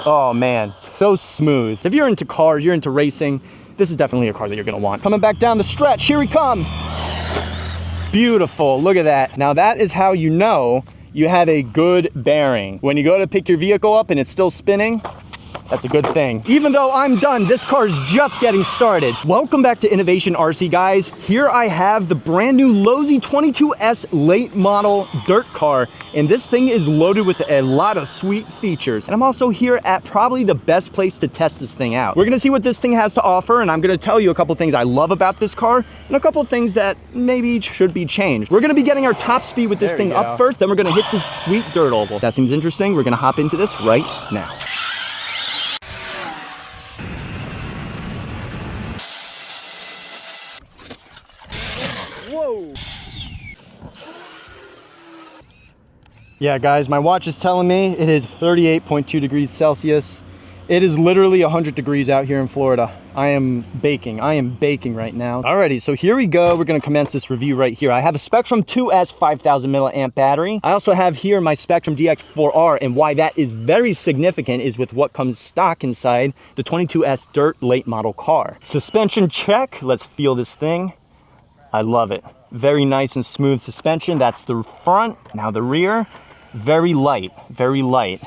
Oh man, so smooth. If you're into cars, you're into racing, this is definitely a car that you're gonna want. Coming back down the stretch, here we come. Beautiful, look at that. Now that is how you know you have a good bearing. When you go to pick your vehicle up and it's still spinning, that's a good thing. Even though I'm done, this car is just getting started. Welcome back to Innovation RC, guys. Here I have the brand new Losi 22S late model dirt car, and this thing is loaded with a lot of sweet features. And I'm also here at probably the best place to test this thing out. We're gonna see what this thing has to offer, and I'm gonna tell you a couple things I love about this car, and a couple things that maybe should be changed. We're gonna be getting our top speed with this thing up first, then we're gonna hit this sweet dirt oval. That seems interesting. We're gonna hop into this right now. Whoa. Yeah, guys, my watch is telling me it is 38.2 degrees Celsius. It is literally 100 degrees out here in Florida. I am baking right now. Alrighty, so here we go. We're gonna commence this review right here. I have a Spectrum 2S 5000 milliamp battery. I also have here my Spectrum DX4R, and why that is very significant is with what comes stock inside the 22S dirt late model car. Suspension check, let's feel this thing. I love it. Very nice and smooth suspension. That's the front. Now the rear, very light, very light.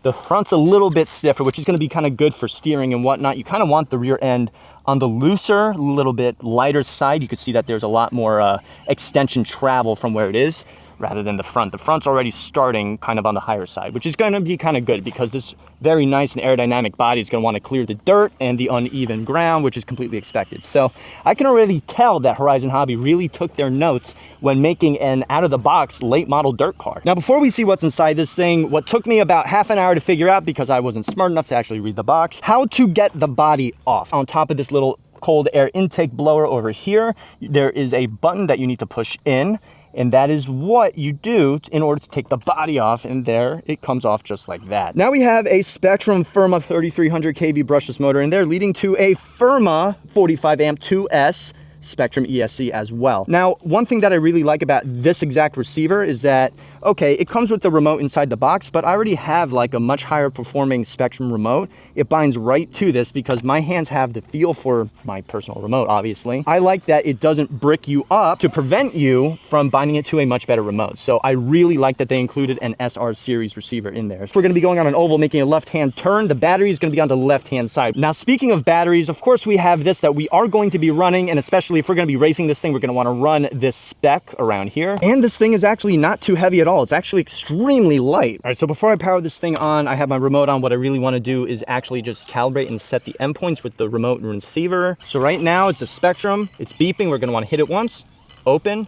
The front's a little bit stiffer, which is going to be kind of good for steering and whatnot. You kind of want the rear end on the looser, little bit lighter side. You can see that there's a lot more extension travel from where it is rather than the front. The front's already starting kind of on the higher side, which is going to be kind of good because this very nice and aerodynamic body is going to want to clear the dirt and the uneven ground, which is completely expected. So I can already tell that Horizon Hobby really took their notes when making an out-of-the-box late model dirt car. Now, before we see what's inside this thing, what took me about half an hour to figure out because I wasn't smart enough to actually read the box, how to get the body off. On top of this little cold air intake blower over here, there is a button that you need to push in, and that is what you do in order to take the body off, and there it comes off just like that. Now we have a Spectrum Firma 3300 kV brushless motor in there, leading to a Firma 45 amp 2S Spectrum ESC as well. Now, one thing that I really like about this exact receiver is that, okay, it comes with the remote inside the box, but I already have like a much higher performing Spectrum remote. It binds right to this because my hands have the feel for my personal remote, obviously. I like that it doesn't brick you up to prevent you from binding it to a much better remote. So I really like that they included an SR series receiver in there. So we're gonna be going on an oval, making a left-hand turn. The battery is gonna be on the left-hand side. Now, speaking of batteries, of course, we have this that we are going to be running, and especially if we're going to be racing this thing, we're going to want to run this spec around here. And this thing is actually not too heavy at all. It's actually extremely light. All right, so before I power this thing on, I have my remote on. What I really want to do is actually just calibrate and set the endpoints with the remote and receiver. So right now it's a Spectrum. It's beeping. We're going to want to hit it once, open,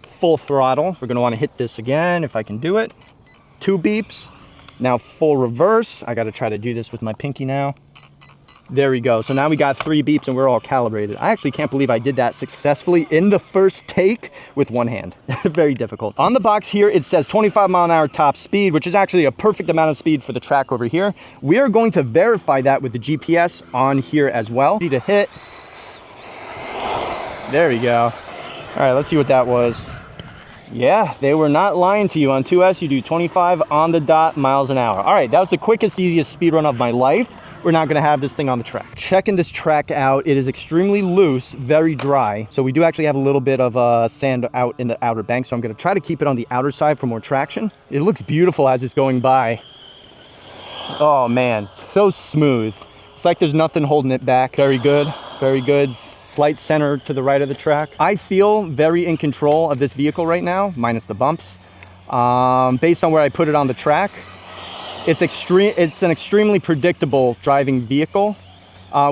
full throttle. We're going to want to hit this again if I can do it. 2 beeps. Now full reverse. I got to try to do this with my pinky now. There we go. So now we got 3 beeps and we're all calibrated. I actually can't believe I did that successfully in the first take with one hand. Very difficult. On the box here, it says 25 mile an hour top speed, which is actually a perfect amount of speed for the track over here. We are going to verify that with the GPS on here as well. Easy to hit. There we go. All right, let's see what that was. Yeah, they were not lying to you. On 2S, you do 25 on the dot miles an hour. All right, that was the quickest, easiest speed run of my life. We're now going to have this thing on the track. Checking this track out, it is extremely loose, very dry. So we do actually have a little bit of sand out in the outer bank. So I'm going to try to keep it on the outer side for more traction. It looks beautiful as it's going by. Oh man, so smooth. It's like there's nothing holding it back. Very good, very good. Slight center to the right of the track. I feel very in control of this vehicle right now, minus the bumps. Based on where I put it on the track, it's an extremely predictable driving vehicle,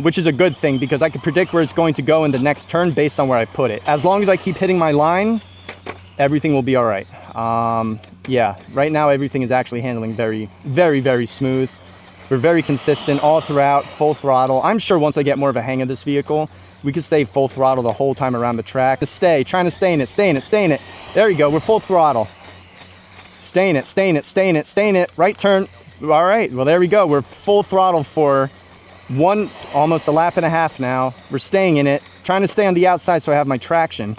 which is a good thing because I can predict where it's going to go in the next turn based on where I put it. As long as I keep hitting my line, everything will be all right. Yeah, right now everything is actually handling very, very, very smooth. We're very consistent all throughout, full throttle. I'm sure once I get more of a hang of this vehicle, we can stay full throttle the whole time around the track. Trying to stay in it, stay in it, stay in it. There you go, we're full throttle. Stay in it, stay in it, stay in it, stay in it. Right turn. All right, well, there we go. We're full throttle for almost a lap and a half now. We're staying in it, trying to stay on the outside so I have my traction.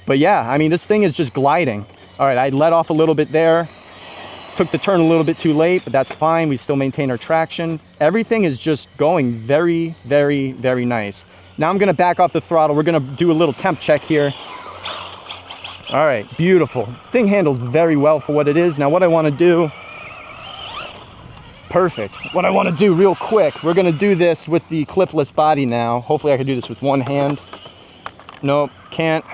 But yeah, I mean, this thing is just gliding. All right, I let off a little bit there. took the turn a little bit too late, but that's fine. We still maintain our traction. Everything is just going very, very, very nice. Now I'm gonna back off the throttle. We're gonna do a little temp check here. All right, beautiful. This thing handles very well for what it is. Now what I wanna do, perfect. What I wanna do real quick, we're gonna do this with the clipless body now. Hopefully I can do this with one hand. Nope, can't.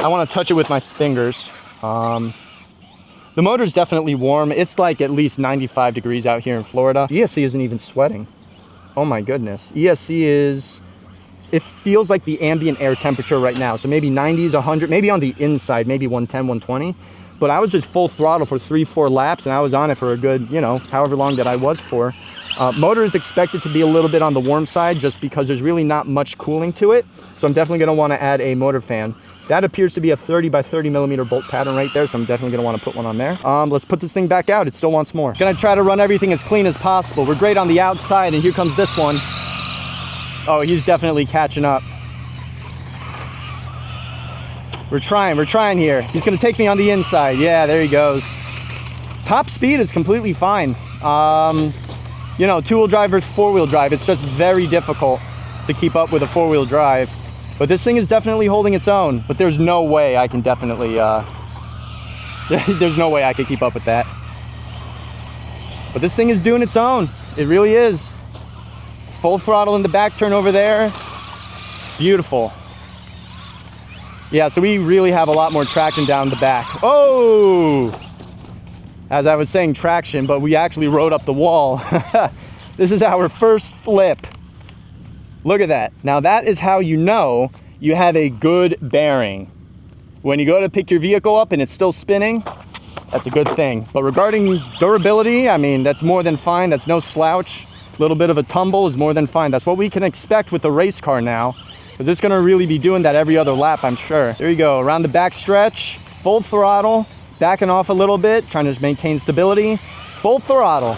I wanna touch it with my fingers. The motor's definitely warm. It's like at least 95 degrees out here in Florida. ESC isn't even sweating. Oh my goodness. ESC is, it feels like the ambient air temperature right now. So maybe 90s, 100, maybe on the inside, maybe 110, 120. But I was just full throttle for 3-4 laps and I was on it for a good, you know, however long that I was for. Motor is expected to be a little bit on the warm side just because there's really not much cooling to it. So I'm definitely gonna wanna add a motor fan. That appears to be a 30 by 30 millimeter bolt pattern right there, so I'm definitely gonna wanna put one on there. Let's put this thing back out. It still wants more. Gonna try to run everything as clean as possible. We're great on the outside, and here comes this one. Oh, he's definitely catching up. We're trying here. He's gonna take me on the inside. Yeah, there he goes. Top speed is completely fine. You know, 2-wheel drive versus 4-wheel drive, it's just very difficult to keep up with a 4-wheel drive. But this thing is definitely holding its own, but there's no way I can definitely, there's no way I can keep up with that. But this thing is doing its own. It really is. Full throttle in the back turn over there. Beautiful. Yeah, so we really have a lot more traction down the back. Oh! As I was saying traction, but we actually rode up the wall. This is our first flip. Look at that. Now that is how you know you have a good bearing. When you go to pick your vehicle up and it's still spinning, that's a good thing. But regarding durability, I mean, that's more than fine. That's no slouch. A little bit of a tumble is more than fine. That's what we can expect with the race car now, because it's gonna really be doing that every other lap, I'm sure. There you go, around the back stretch, full throttle, backing off a little bit, trying to just maintain stability. Full throttle.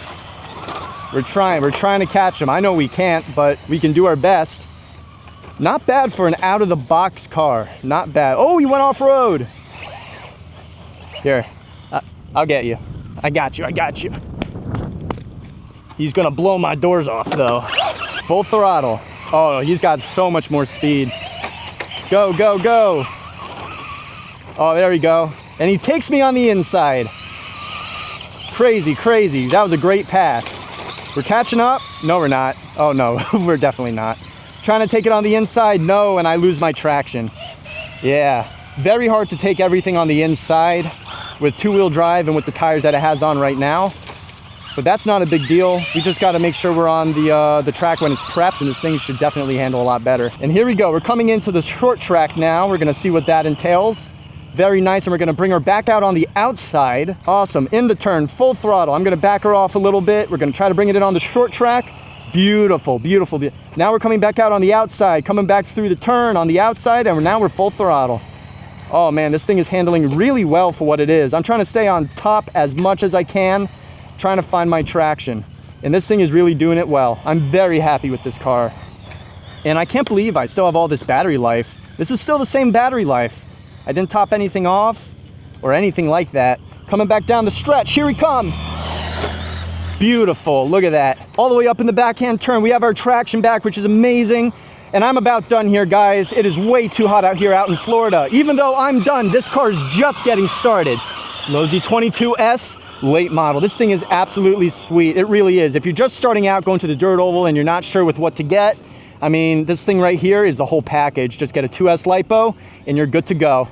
We're trying to catch him. I know we can't, but we can do our best. Not bad for an out-of-the-box car. Not bad. Oh, he went off-road. Here, I'll get you. I got you. He's gonna blow my doors off, though. Full throttle. Oh, he's got so much more speed. Go, go, go. Oh, there we go. And he takes me on the inside. Crazy, crazy. That was a great pass. We're catching up. No, we're not. Oh, no, we're definitely not. Trying to take it on the inside. No, and I lose my traction. Yeah, very hard to take everything on the inside with 2-wheel drive and with the tires that it has on right now. But that's not a big deal. We just got to make sure we're on the track when it's prepped, and this thing should definitely handle a lot better. And here we go. We're coming into the short track now. We're going to see what that entails. Very nice, and we're gonna bring her back out on the outside. Awesome, in the turn, full throttle. I'm gonna back her off a little bit. We're gonna try to bring it in on the short track. Beautiful, beautiful. Now we're coming back out on the outside, coming back through the turn on the outside, and now we're full throttle. Oh man, this thing is handling really well for what it is. I'm trying to stay on top as much as I can, trying to find my traction. And this thing is really doing it well. I'm very happy with this car. And I can't believe I still have all this battery life. This is still the same battery life. I didn't top anything off or anything like that. Coming back down the stretch, here we come. Beautiful, look at that. All the way up in the backhand turn, we have our traction back, which is amazing. And I'm about done here, guys. It is way too hot out here out in Florida. Even though I'm done, this car is just getting started. Losi 22S, late model. This thing is absolutely sweet, it really is. If you're just starting out going to the dirt oval and you're not sure with what to get, I mean, this thing right here is the whole package. Just get a 2S LiPo and you're good to go.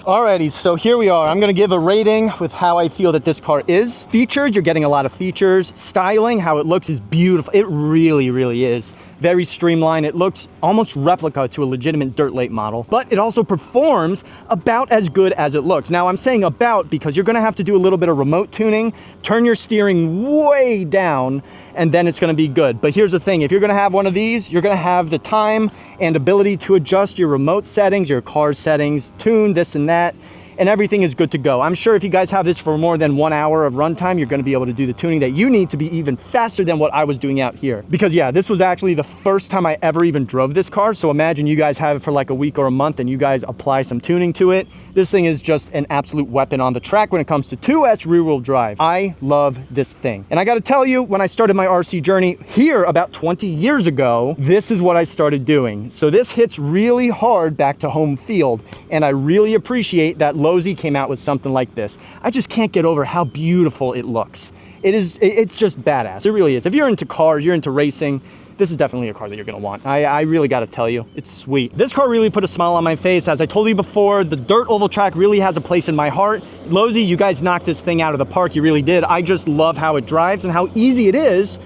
Alrighty, so here we are. I'm gonna give a rating with how I feel that this car is. Features, you're getting a lot of features. Styling, how it looks is beautiful. It really, really is. Very streamlined. It looks almost replica to a legitimate dirt late model, but it also performs about as good as it looks. Now I'm saying about because you're gonna have to do a little bit of remote tuning, turn your steering way down, and then it's gonna be good. But here's the thing, if you're gonna have one of these, you're gonna have the time and ability to adjust your remote settings, your car settings, tune this and that, and everything is good to go. I'm sure if you guys have this for more than 1 hour of runtime, you're gonna be able to do the tuning that you need to be even faster than what I was doing out here. Because yeah, this was actually the first time I ever even drove this car. So imagine you guys have it for like a week or a month and you guys apply some tuning to it. This thing is just an absolute weapon on the track when it comes to 2S rear-wheel drive. I love this thing. And I gotta tell you, when I started my RC journey here about 20 years ago, this is what I started doing. So this hits really hard back to home field, and I really appreciate that Lozi came out with something like this. I just can't get over how beautiful it looks. It's just badass. It really is. If you're into cars, you're into racing, this is definitely a car that you're gonna want. I really gotta tell you, it's sweet. This car really put a smile on my face. As I told you before, the dirt oval track really has a place in my heart. Lozi, you guys knocked this thing out of the park. You really did. I just love how it drives and how easy it is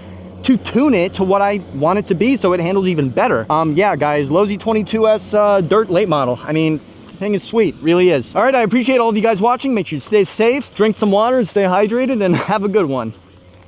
to tune it to what I want it to be so it handles even better. Yeah, guys, Lozi 22S dirt late model. I mean, the thing is sweet, really is. All right, I appreciate all of you guys watching. Make sure you stay safe, drink some water, and stay hydrated, and have a good one.